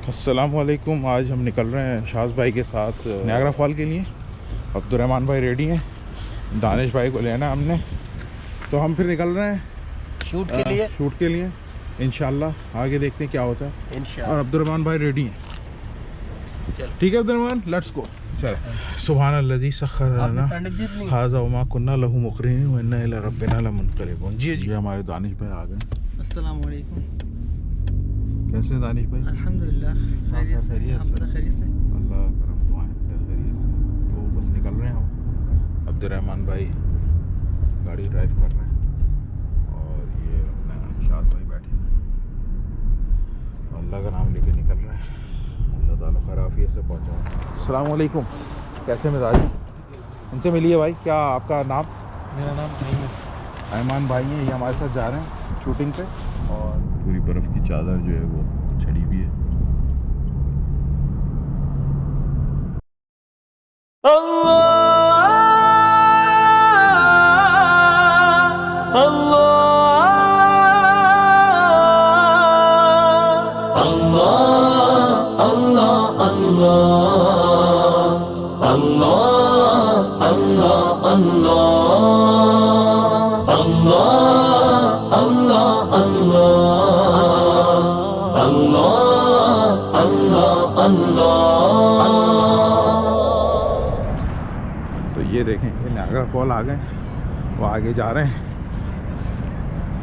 السلام علیکم. آج ہم نکل رہے ہیں شاز بھائی کے ساتھ نیاگرا فال کے لیے. عبدالرحمن بھائی ریڈی ہیں, دانش بھائی کو لینا ہم نے, تو ہم پھر نکل رہے ہیں شوٹ کے لیے انشاءاللہ. آگے دیکھتے ہیں کیا ہوتا ہے انشاءاللہ. اور عبدالرحمن بھائی ریڈی ہیں. ٹھیک ہے عبدالرحمن, لیٹس گو. چلیں. سبحان الذی سخر لنا ھذا وما کنا لہ مقرنین وانا الی ربنا لمنقلبون. جی ہمارے دانش بھائی آ گئے. السلام علیکم. کیسے ہیں دانش بھائی؟ الحمدللہ خیریت سے. آپ بتا خیریت سے؟ اللہ کرم دعائیں خیریت سے. تو بس نکل رہے ہیں ہم. عبدالرحمن بھائی گاڑی ڈرائیو کر رہے ہیں اور یہ اپنا شاز بھائی بیٹھے ہیں. اللہ کا نام لے کے نکل رہے ہیں. اللہ تعالیٰ خیر عافیت سے پہنچائے. السلام علیکم. کیسے مزاج ہیں؟ ان سے ملیے بھائی. کیا آپ کا نام؟ میرا نام ایمان بھائی ہیں. یہ ہمارے ساتھ جا رہے ہیں شوٹنگ پہ, اور پوری برف کی چادر جو ہے وہ چڑھی بھی ہے. تو یہ دیکھیں یہ نیاگرا فال آ گئے, وہ آگے جا رہے ہیں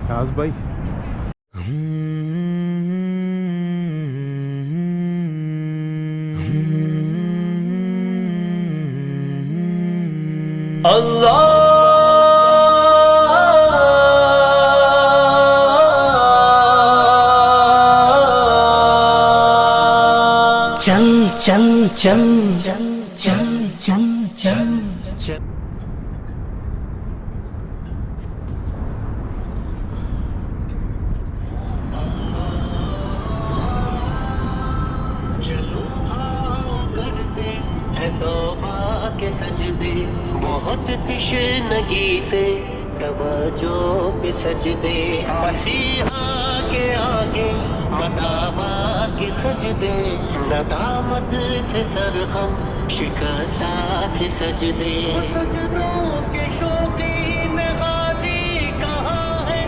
شاز بھائی. چل چل چل چل چل چل چل چل. چلو آؤ کرتے ہیں توبہ کے سجدے, بہت تشنگی سے توجہ کے سجدے, مسیحا کے آگے مداوا کے سجدے, ندامت سے سرخم شکستہ سے سجدے. سجدوں کے شوقین غازی کہاں ہے,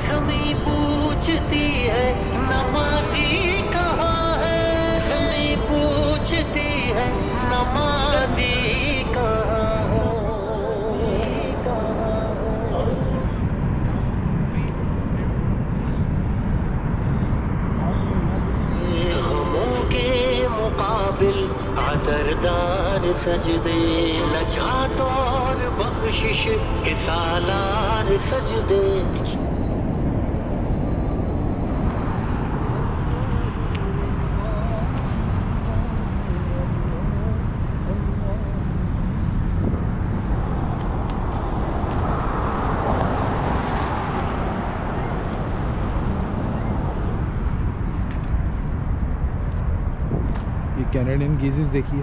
زمیں پوچھتی ہے نمازی کہاں ہے, زمیں پوچھتی ہے نمازی کہاں ہے. غموں کے مقابل عطردار سجدے, نجات اور بخشش کے سالار سجدے. یہ کینیڈین گیزز دیکھیے.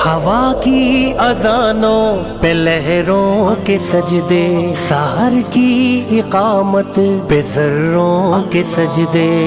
ہوا کی اذانوں پہ لہروں کے سجدے، سحر کی اقامت پہ ذروں کے سجدے.